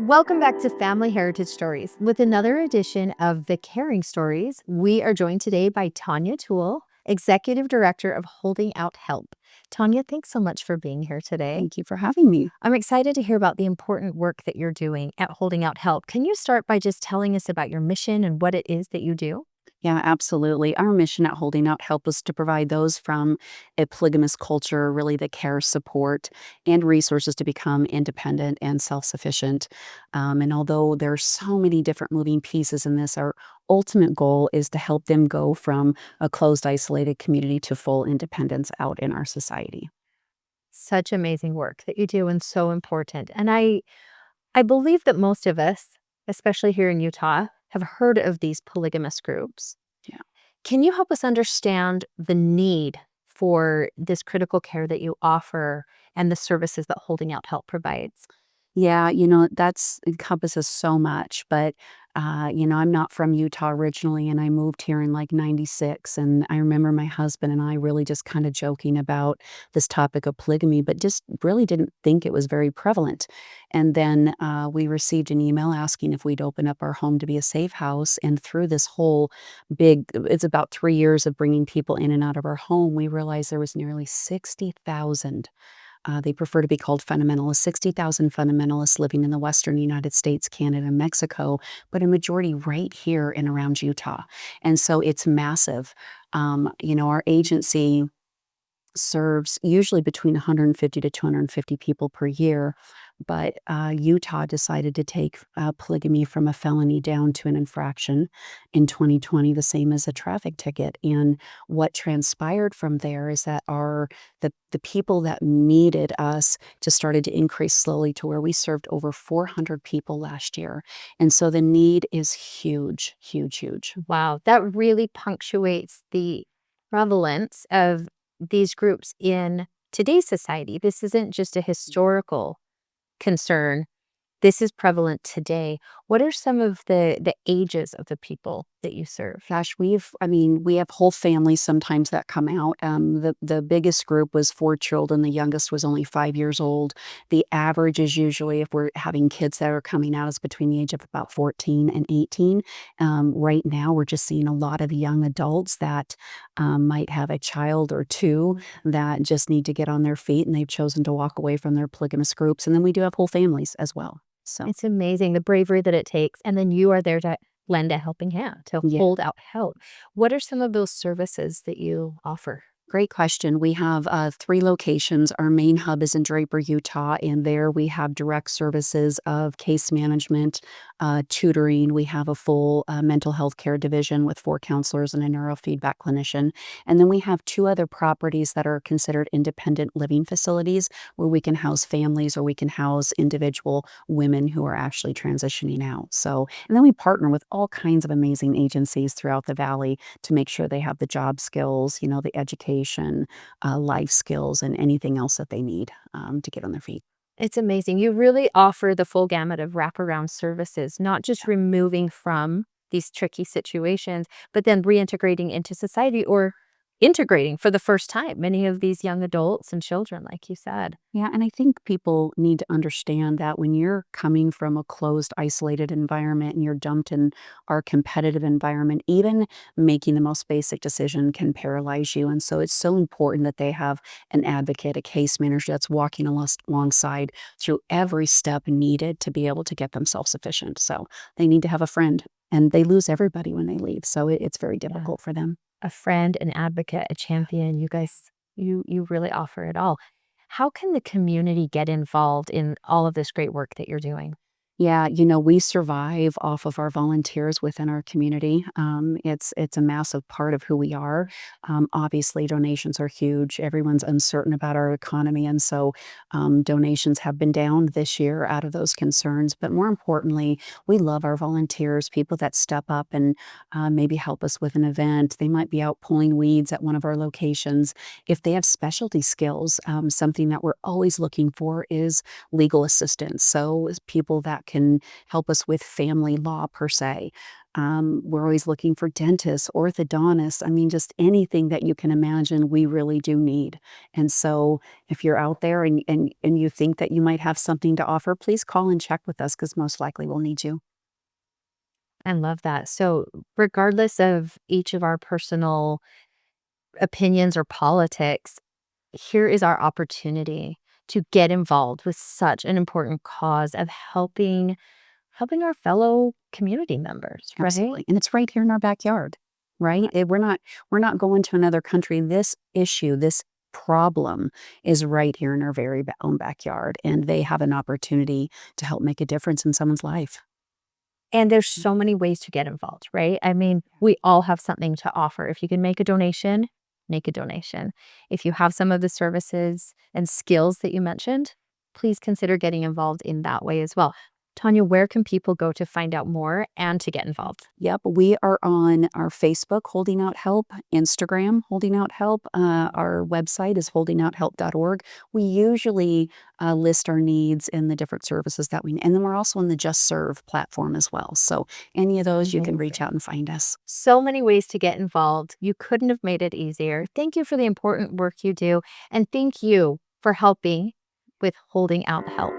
Welcome back to Family Heritage Stories with another edition of The Caring Stories. We are joined today by Tanya Toole, Executive Director of Holding Out Help. Tanya, thanks so much for being here today. Thank you for having me. I'm excited to hear about the important work that you're doing at Holding Out Help. Can you start by just telling us about your mission and what it is that you do? Yeah, absolutely. Our mission at Holding Out Help is to provide those from a polygamous culture really the care, support, and resources to become independent and self sufficient. And although there are so many different moving pieces in this, our ultimate goal is to help them go from a closed, isolated community to full independence out in our society. Such amazing work that you do and so important. And I believe that most of us, especially here in Utah, have heard of these polygamous groups. Yeah. Can you help us understand the need for this critical care that you offer and the services that Holding Out Help provides? Yeah, that's encompasses so much, but, I'm not from Utah originally, and I moved here in, like, '96, and I remember my husband and I really just kinda joking about this topic of polygamy, but just really didn't think it was very prevalent, and then, we received an email asking if we'd open up our home to be a safe house, and through this whole big it's about 3 years of bringing people in and out of our home, we realized there was nearly 60,000. They prefer to be called fundamentalists, 60,000 fundamentalists living in the Western United States, Canada, and Mexico, but a majority right here and around Utah. And so it's massive. Our agency serves usually between 150 to 250 people per year. But Utah decided to take polygamy from a felony down to an infraction in 2020, the same as a traffic ticket. And what transpired from there is that the people that needed us just started to increase slowly to where we served over 400 people last year. And so the need is huge, huge, huge. Wow, that really punctuates the prevalence of these groups in today's society. This isn't just a historical concern. This is prevalent today. What are some of the ages of the people that you serve? Gosh, we have whole families sometimes that come out. The biggest group was 4 children, the youngest was only 5 years old. The average is usually, if we're having kids that are coming out, is between the age of about 14 and 18. Right now, we're just seeing a lot of young adults that, might have a child or 2 that just need to get on their feet, and they've chosen to walk away from their polygamous groups, and then we do have whole families as well. So, It's amazing the bravery that it takes, and then you are there to lend a helping hand, to yeah. hold out help. What are some of those services that you offer? Great question. We have 3 locations. Our main hub is in Draper, Utah, and there we have direct services of case management, tutoring. We have a full mental health care division with 4 counselors and a neurofeedback clinician. And then we have 2 other properties that are considered independent living facilities where we can house families or we can house individual women who are actually transitioning out. So, and then we partner with all kinds of amazing agencies throughout the valley to make sure they have the job skills, the education, life skills, and anything else that they need to get on their feet. It's amazing. You really offer the full gamut of wraparound services, not just removing from these tricky situations, but then reintegrating into society or integrating for the first time many of these young adults and children, like you said. Yeah, and I think people need to understand that when you're coming from a closed, isolated environment and you're dumped in our competitive environment, even making the most basic decision can paralyze you. And so it's so important that they have an advocate, a case manager that's walking alongside through every step needed to be able to get them self sufficient. So they need to have a friend, and they lose everybody when they leave. So it's very Yeah. difficult for them. A friend, an advocate, a champion. You guys, you really offer it all. How can the community get involved in all of this great work that you're doing? Yeah, we survive off of our volunteers within our community. It's a massive part of who we are. Obviously, donations are huge. Everyone's uncertain about our economy, and so donations have been down this year out of those concerns. But more importantly, we love our volunteers, people that step up and maybe help us with an event. They might be out pulling weeds at one of our locations. If they have specialty skills, something that we're always looking for is legal assistance. So, is people that can help us with family law per se. We're always looking for dentists, orthodontists. I mean, just anything that you can imagine, we really do need. And so, if you're out there and you think that you might have something to offer, please call and check with us because most likely we'll need you. I love that. So, regardless of each of our personal opinions or politics, here is our opportunity to get involved with such an important cause of helping our fellow community members, right? Absolutely, and it's right here in our backyard, right? We're not going to another country. This issue, this problem is right here in our very own backyard, and they have an opportunity to help make a difference in someone's life. And there's so many ways to get involved, right? I mean, we all have something to offer. If you can make a donation, make a donation. If you have some of the services and skills that you mentioned, please consider getting involved in that way as well. Tanya, where can people go to find out more and to get involved? Yep, we are on our Facebook, Holding Out Help, Instagram, Holding Out Help. Our website is holdingouthelp.org. We usually list our needs and the different services that we need. And then we're also on the Just Serve platform as well. So any of those, you can reach Amazing. out and find us. So many ways to get involved. You couldn't have made it easier. Thank you for the important work you do. And thank you for helping with holding out help.